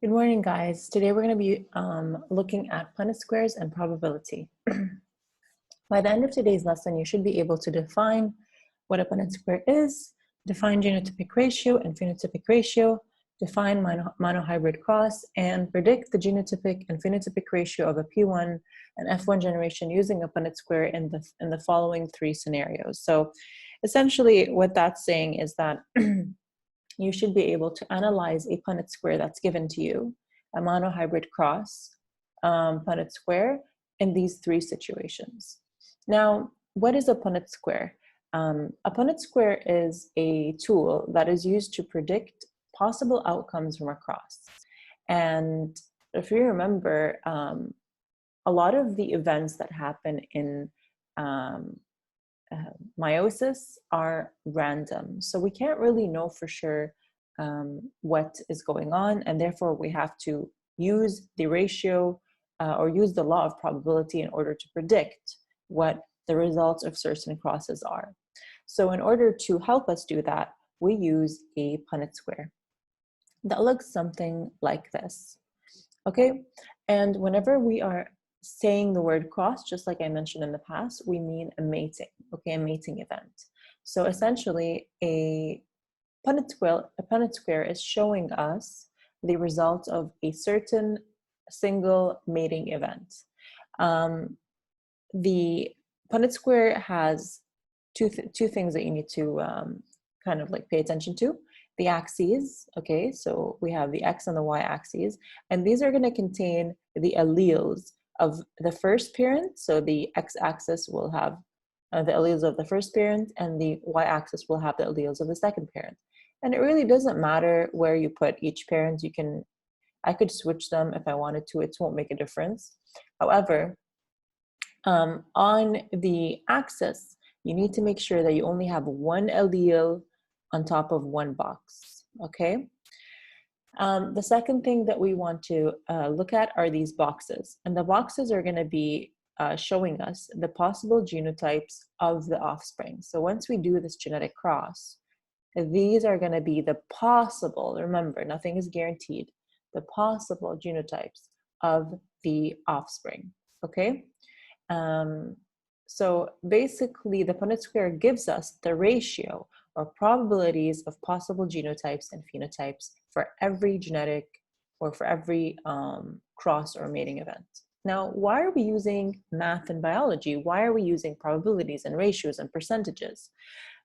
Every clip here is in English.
Good morning, guys. Today we're going to be looking at Punnett squares and probability. By the end of today's lesson, you should be able to define what a Punnett square is, define genotypic ratio and phenotypic ratio, define monohybrid cross, and predict the genotypic and phenotypic ratio of a P1 and F1 generation using a Punnett square in the following three scenarios. So essentially what that's saying is that you should be able to analyze a Punnett square that's given to you, a monohybrid cross Punnett square, in these three situations. Now, what is a Punnett square? A Punnett square is a tool that is used to predict possible outcomes from a cross. And if you remember, a lot of the events that happen in meiosis are random. So we can't really know for sure what is going on, and therefore we have to use the ratio or use the law of probability in order to predict what the results of certain crosses are. So in order to help us do that, we use a Punnett square that looks something like this. Okay, and whenever we are saying the word cross, just like I mentioned in the past, we mean a mating, okay, a mating event. So essentially, a Punnett square is showing us the result of a certain single mating event. The Punnett square has two things that you need to kind of like pay attention to. The axes, okay, so we have the X and the Y axes, and these are going to contain the alleles of the first parent. So the X-axis will have the alleles of the first parent, and the Y-axis will have the alleles of the second parent. And it really doesn't matter where you put each parent. I could switch them if I wanted to. It won't make a difference. However, on the axis, you need to make sure that you only have one allele on top of one box, okay? The second thing that we want to look at are these boxes. And the boxes are going to be showing us the possible genotypes of the offspring. So once we do this genetic cross, these are going to be the possible, remember, nothing is guaranteed, the possible genotypes of the offspring, okay? So basically, the Punnett square gives us the ratio or probabilities of possible genotypes and phenotypes for every genetic or for every cross or mating event. Now, why are we using math and biology? Why are we using probabilities and ratios and percentages?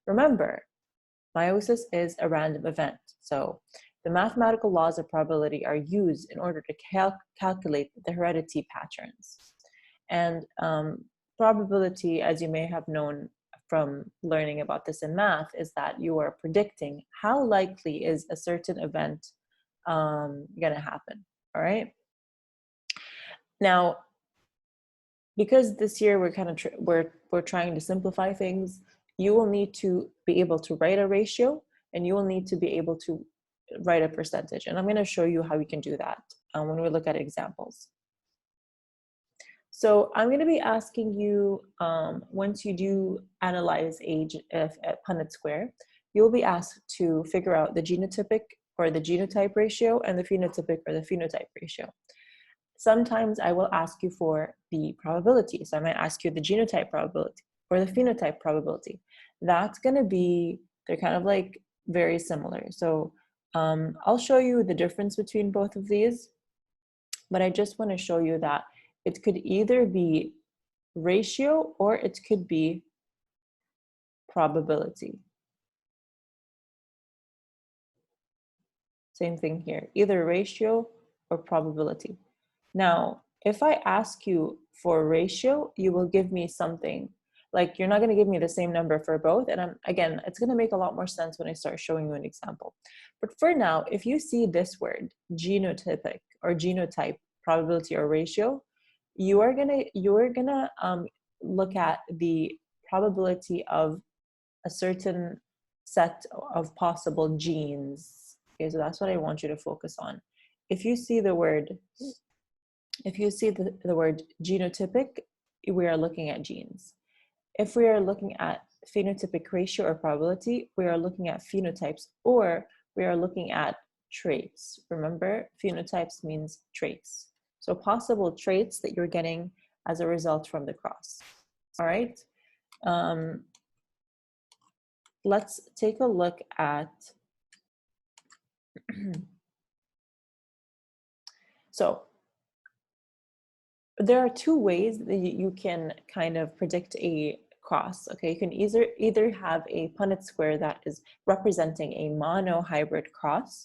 Remember, meiosis is a random event. So the mathematical laws of probability are used in order to calculate the heredity patterns. And probability, as you may have known from learning about this in math, is that you are predicting how likely is a certain event going to happen, all right? Now, because this year we're kind of we're trying to simplify things, you will need to be able to write a ratio, and you will need to be able to write a percentage. And I'm going to show you how we can do that when we look at examples. So I'm going to be asking you, once you do analyze a Punnett square, you'll be asked to figure out the genotypic or the genotype ratio and the phenotypic or the phenotype ratio. Sometimes I will ask you for the probability. So I might ask you the genotype probability or the phenotype probability. That's going to be, they're kind of like very similar. So I'll show you the difference between both of these, but I just want to show you that it could either be ratio or it could be probability. Same thing here, either ratio or probability. Now, if I ask you for ratio, you will give me something. Like, you're not going to give me the same number for both. And again, it's going to make a lot more sense when I start showing you an example. But for now, if you see this word, genotypic or genotype, probability or ratio, you are gonna look at the probability of a certain set of possible genes. Okay, so that's what I want you to focus on. If you see the word, the word genotypic, we are looking at genes. If we are looking at phenotypic ratio or probability, we are looking at phenotypes, or we are looking at traits. Remember, phenotypes means traits. So possible traits that you're getting as a result from the cross. All right. Let's take a look at, so there are two ways that you can kind of predict a cross. Okay, you can either have a Punnett square that is representing a monohybrid cross,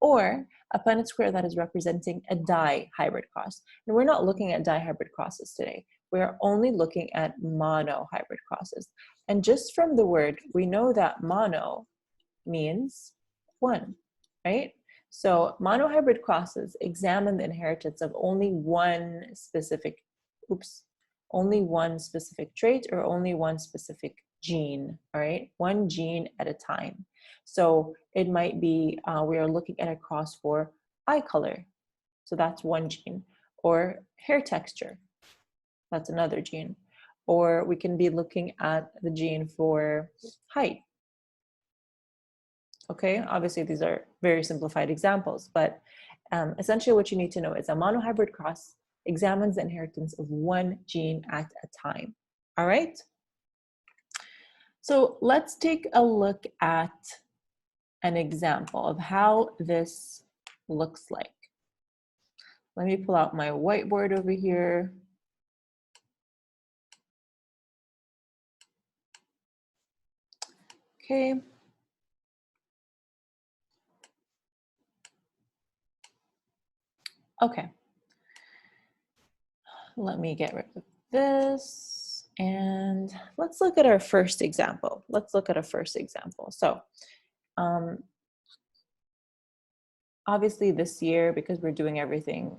or a Punnett square that is representing a dihybrid cross. And we're not looking at dihybrid crosses today. We're only looking at monohybrid crosses. And just from the word, we know that mono means one, right? So monohybrid crosses examine the inheritance of only one specific trait or only one specific gene, all right? One gene at a time. So it might be, we are looking at a cross for eye color. So that's one gene. Or hair texture, that's another gene. Or we can be looking at the gene for height. Okay, obviously these are very simplified examples, but essentially what you need to know is a monohybrid cross examines the inheritance of one gene at a time. All right? So let's take a look at an example of how this looks like. Let me pull out my whiteboard over here. Okay. Okay. Let me get rid of this and let's look at our first example. So obviously this year, because we're doing everything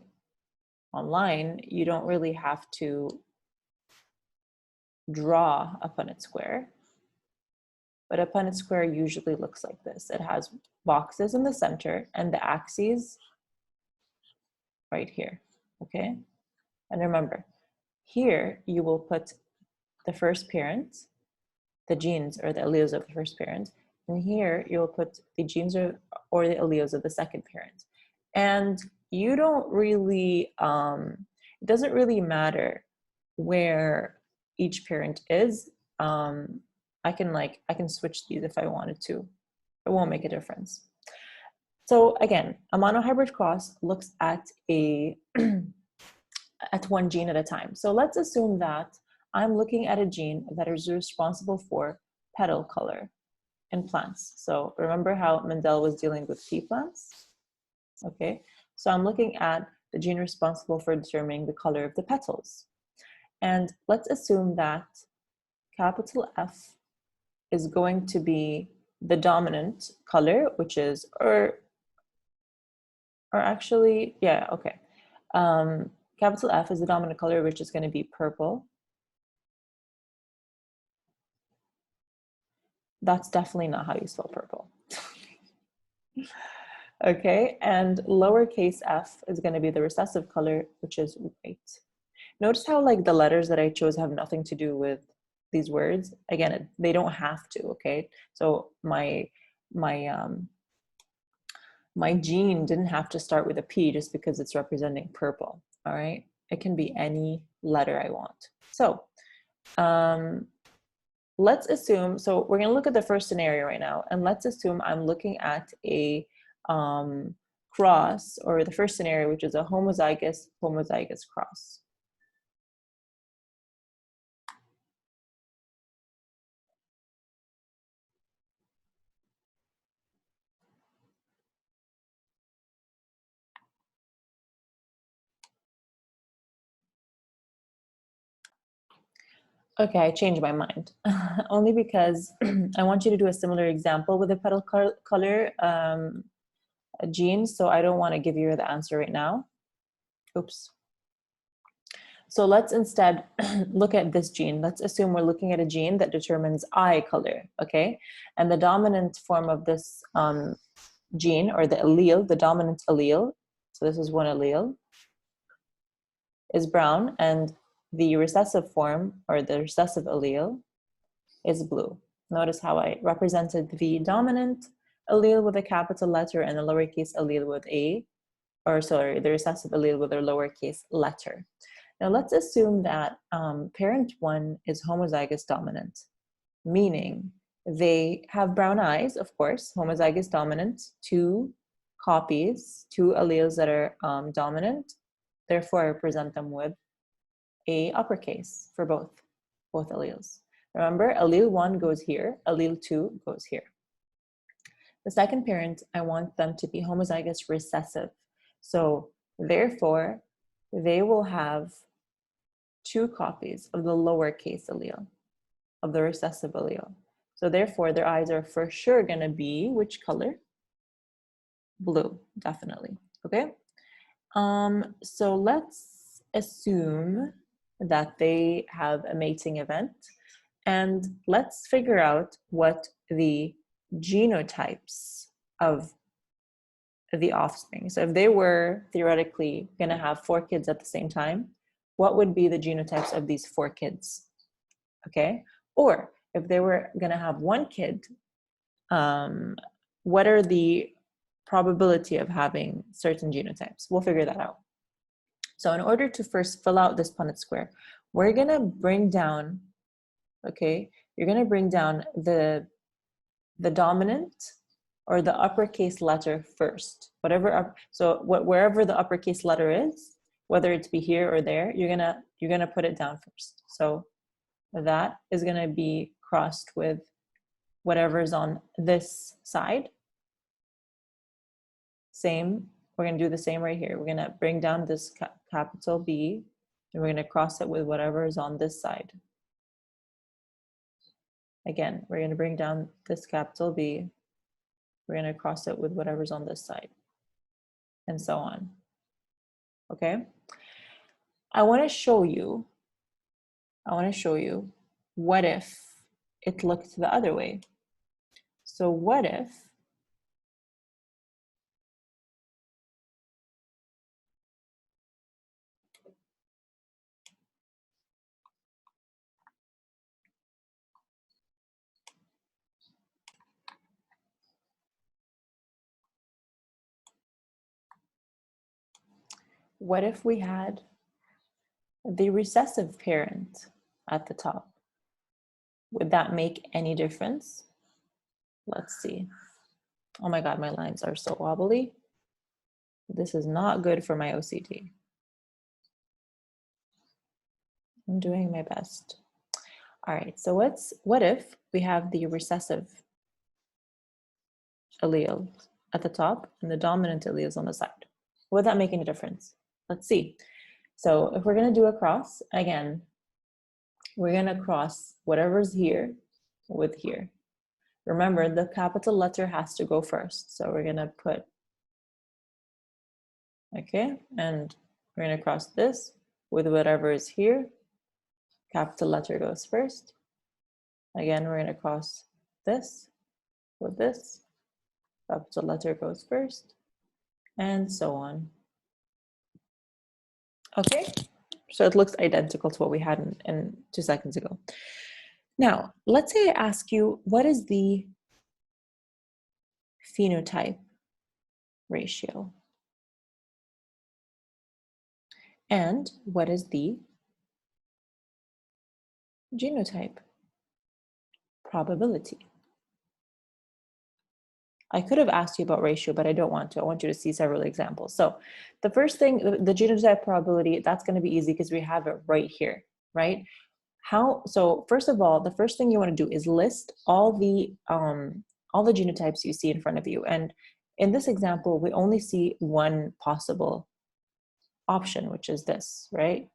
online, you don't really have to draw a Punnett square, but a Punnett square usually looks like this. It has boxes in the center and the axes right here, okay? And remember, here you will put the first parent, the genes or the alleles of the first parent, and here you'll put the genes or the alleles of the second parent. And you don't really, it doesn't really matter where each parent is. I can switch these if I wanted to. It won't make a difference. So again, a monohybrid cross looks at at one gene at a time. So let's assume that I'm looking at a gene that is responsible for petal color in plants. So remember how Mendel was dealing with pea plants? Okay, so I'm looking at the gene responsible for determining the color of the petals. And let's assume that capital F is going to be the dominant color, which is, or actually, yeah, okay. Capital F is the dominant color, which is going to be purple. That's definitely not how you spell purple. Okay, and lowercase f is going to be the recessive color, which is white. Notice how like the letters that I chose have nothing to do with these words. Again, they don't have to, okay? So my gene didn't have to start with a P just because it's representing purple, all right? It can be any letter I want. So let's assume, so we're gonna look at the first scenario right now, and let's assume I'm looking at a cross, or the first scenario, which is a homozygous cross. Okay, I changed my mind. Only because I want you to do a similar example with the petal color gene, so I don't want to give you the answer right now. Oops. So let's instead look at this gene. Let's assume we're looking at a gene that determines eye color, okay? And the dominant form of this gene, or the allele, the dominant allele, so this is one allele, is brown, and the recessive form, or the recessive allele, is blue. Notice how I represented the dominant allele with a capital letter and a lowercase allele with a, or sorry, the recessive allele with a lowercase letter. Now let's assume that parent 1 is homozygous dominant, meaning they have brown eyes, of course, homozygous dominant, 2 copies, 2 alleles that are dominant. Therefore, I represent them with a uppercase for both alleles. Remember, allele 1 goes here, allele 2 goes here. The second parent, I want them to be homozygous recessive. So therefore, they will have 2 copies of the lowercase allele, of the recessive allele. So therefore, their eyes are for sure going to be which color? Blue, definitely. Okay. So let's assume that they have a mating event, and let's figure out what the genotypes of the offspring. So if they were theoretically going to have 4 kids at the same time, what would be the genotypes of these 4 kids? Okay. Or if they were going to have 1 kid, what are the probability of having certain genotypes? We'll figure that out. So in order to first fill out this Punnett square, we're going to bring down, okay, you're going to bring down the dominant or the uppercase letter first. Wherever the uppercase letter is, whether it's be here or there, you're gonna put it down first. So that is gonna be crossed with whatever's on this side. Same, we're gonna do the same right here. We're gonna bring down this capital B, and we're gonna cross it with whatever is on this side. Again, we're gonna bring down this capital B, we're gonna cross it with whatever's on this side, and so on. Okay? I wanna show you what if it looked the other way. So what if we had the recessive parent at the top? Would that make any difference? Let's see. Oh my God, my lines are so wobbly. This is not good for my OCD. I'm doing my best. All right, so what if we have the recessive allele at the top and the dominant alleles on the side? Would that make any difference? Let's see. So if we're gonna do a cross, again, we're gonna cross whatever's here with here. Remember, the capital letter has to go first. So we're gonna put, okay, and we're gonna cross this with whatever is here. Capital letter goes first. Again, we're gonna cross this with this. Capital letter goes first, and so on. Okay, so it looks identical to what we had in 2 seconds ago. Now, let's say I ask you, what is the phenotype ratio? And what is the genotype probability? I could have asked you about ratio, but I don't want to. I want you to see several examples. So the first thing, the genotype probability, that's going to be easy because we have it right here, right? So first of all, the first thing you want to do is list all the genotypes you see in front of you. And in this example, we only see one possible option, which is this, right?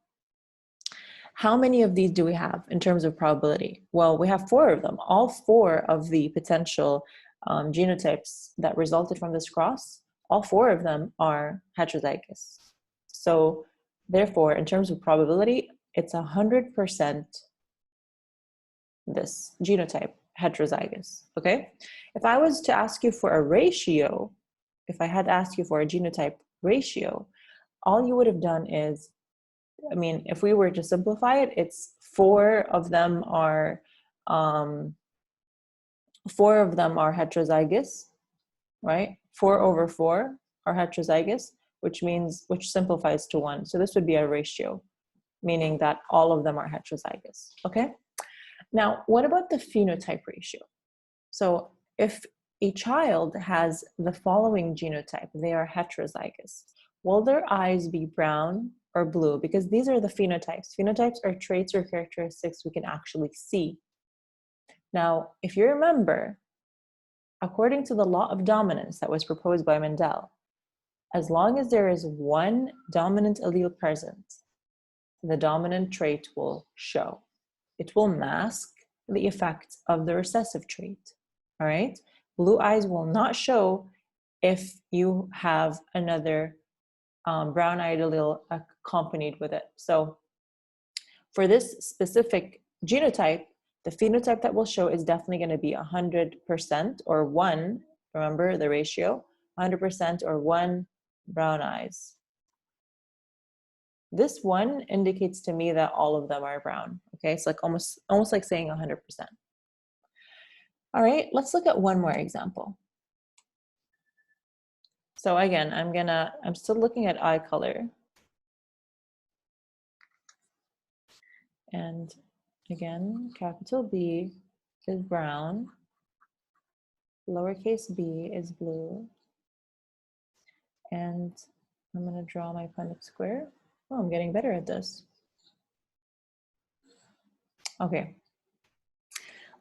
How many of these do we have in terms of probability? Well, we have 4 of them. All 4 of the potential genotypes that resulted from this cross, all 4 of them are heterozygous. So therefore, in terms of probability, it's 100% this genotype, heterozygous, okay? If I was to ask you for a ratio, if I had asked you for a genotype ratio, all you would have done is, I mean, if we were to simplify it, it's 4 of them are heterozygous, right? 4/4 are heterozygous, which simplifies to 1. So this would be a ratio, meaning that all of them are heterozygous, okay? Now, what about the phenotype ratio? So if a child has the following genotype, they are heterozygous. Will their eyes be brown or blue? Because these are the phenotypes. Phenotypes are traits or characteristics we can actually see. Now, if you remember, according to the law of dominance that was proposed by Mendel, as long as there is one dominant allele present, the dominant trait will show. It will mask the effects of the recessive trait, all right? Blue eyes will not show if you have another brown-eyed allele accompanied with it. So for this specific genotype, the phenotype that will show is definitely going to be 100% or 1, remember the ratio, 100% or 1 brown eyes. This 1 indicates to me that all of them are brown. Okay, it's like almost like saying 100%. All right, let's look at one more example. So again, I'm still looking at eye color. And again, capital B is brown, lowercase b is blue, and I'm going to draw my Punnett square. Oh, I'm getting better at this. Okay.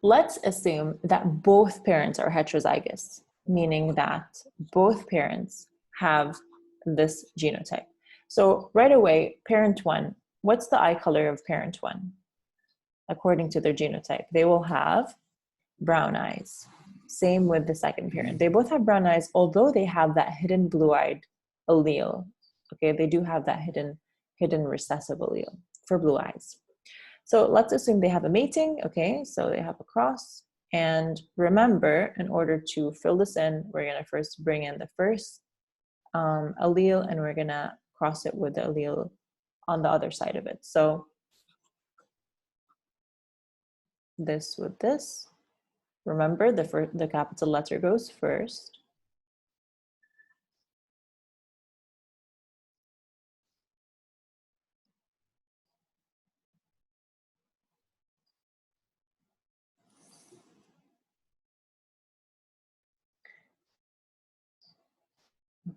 Let's assume that both parents are heterozygous, meaning that both parents have this genotype. So right away, parent 1, what's the eye color of parent 1? According to their genotype, they will have brown eyes. Same with the second parent. They both have brown eyes, although they have that hidden blue-eyed allele. Okay, they do have that hidden recessive allele for blue eyes. So let's assume they have a mating. Okay, so they have a cross. And remember, in order to fill this in, we're going to first bring in the first allele, and we're going to cross it with the allele on the other side of it. So this with this. Remember, the capital letter goes first.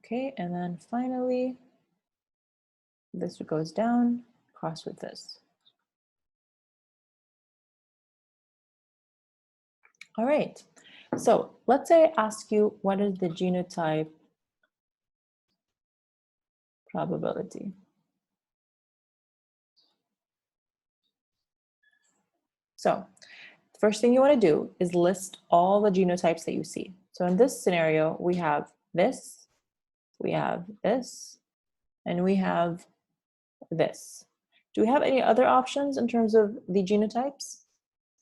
Okay, and then finally, this goes down, cross with this. All right, so let's say I ask you, what is the genotype probability? So the first thing you want to do is list all the genotypes that you see. So in this scenario, we have this, we have this, and we have this. Do we have any other options in terms of the genotypes?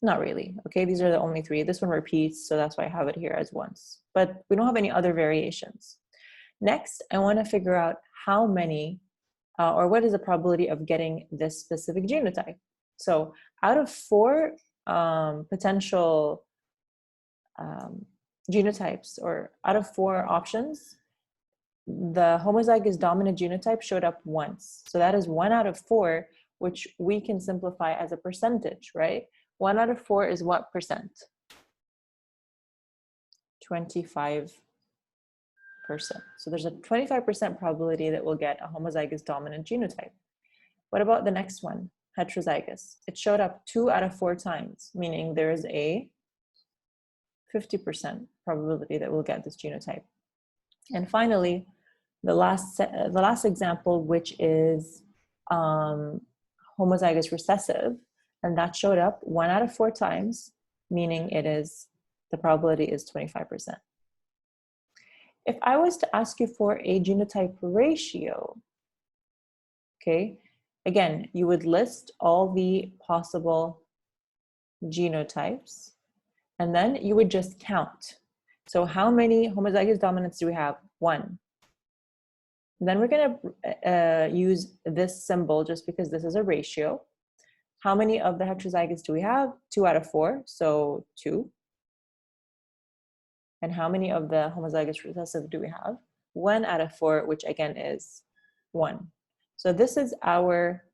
Not really. Okay, these are the only 3. This one repeats, so that's why I have it here as once. But we don't have any other variations. Next, I want to figure out how many or what is the probability of getting this specific genotype. So out of 4 potential genotypes, or out of 4 options, the homozygous dominant genotype showed up once. So that is 1 out of 4, which we can simplify as a percentage, right? 1 out of 4 is what percent? 25%. So there's a 25% probability that we'll get a homozygous dominant genotype. What about the next one, heterozygous? It showed up 2 out of 4 times, meaning there is a 50% probability that we'll get this genotype. And finally, the last example, which is homozygous recessive, and that showed up 1 out of 4 times, meaning the probability is 25%. If I was to ask you for a genotype ratio, okay, again, you would list all the possible genotypes, and then you would just count. So how many homozygous dominants do we have? 1. Then we're going to use this symbol just because this is a ratio. How many of the heterozygous do we have? 2 out of 4, so 2. And how many of the homozygous recessive do we have? 1 out of 4, which again is 1. So this is our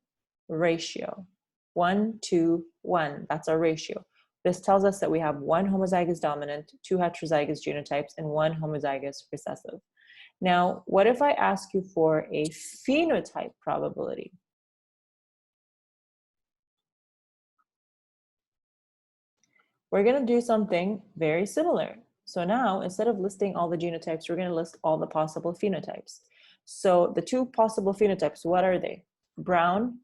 ratio. 1 to 1, that's our ratio. This tells us that we have 1 homozygous dominant, 2 heterozygous genotypes, and 1 homozygous recessive. Now, what if I ask you for a phenotype probability? We're going to do something very similar. So now, instead of listing all the genotypes, we're going to list all the possible phenotypes. So the 2 possible phenotypes, what are they? Brown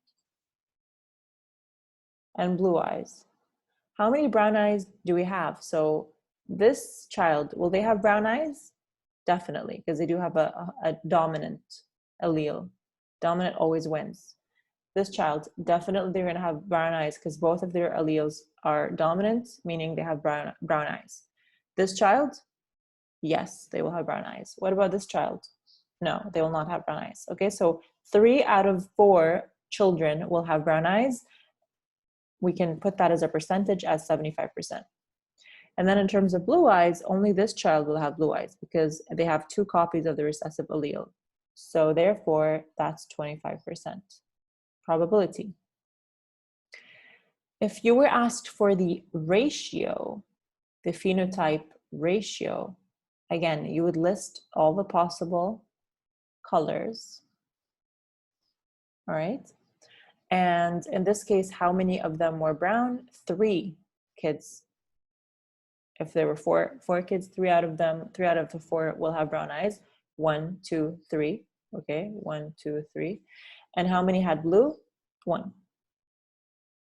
and blue eyes. How many brown eyes do we have? So this child, will they have brown eyes? Definitely, because they do have a dominant allele. Dominant always wins. This child, definitely they're going to have brown eyes because both of their alleles are dominant, meaning they have brown eyes. This child, yes, they will have brown eyes. What about this child? No, they will not have brown eyes. Okay, so 3 out of 4 children will have brown eyes. We can put that as a percentage as 75%. And then in terms of blue eyes, only this child will have blue eyes because they have 2 copies of the recessive allele. So therefore, that's 25% probability. If you were asked for the ratio, the phenotype ratio, again, you would list all the possible colors, all right? And in this case, how many of them were brown? 3 kids. If there were four kids, 3 out of the 4 will have brown eyes. 1, 2, 3. Okay, 1, 2, 3. And how many had blue? 1.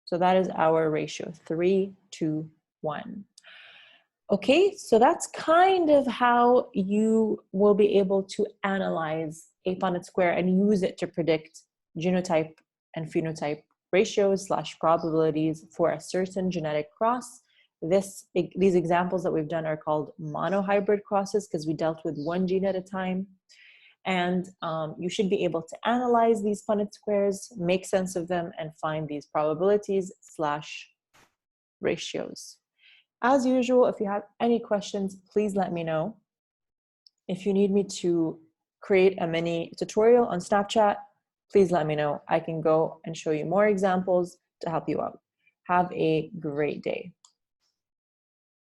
So that is our ratio, 3 to 1. Okay, so that's kind of how you will be able to analyze a Punnett square and use it to predict genotype and phenotype ratios / probabilities for a certain genetic cross. These examples that we've done are called monohybrid crosses because we dealt with 1 gene at a time. And you should be able to analyze these Punnett squares, make sense of them, and find these probabilities / ratios. As usual, if you have any questions, please let me know. If you need me to create a mini tutorial on Snapchat, please let me know. I can go and show you more examples to help you out. Have a great day.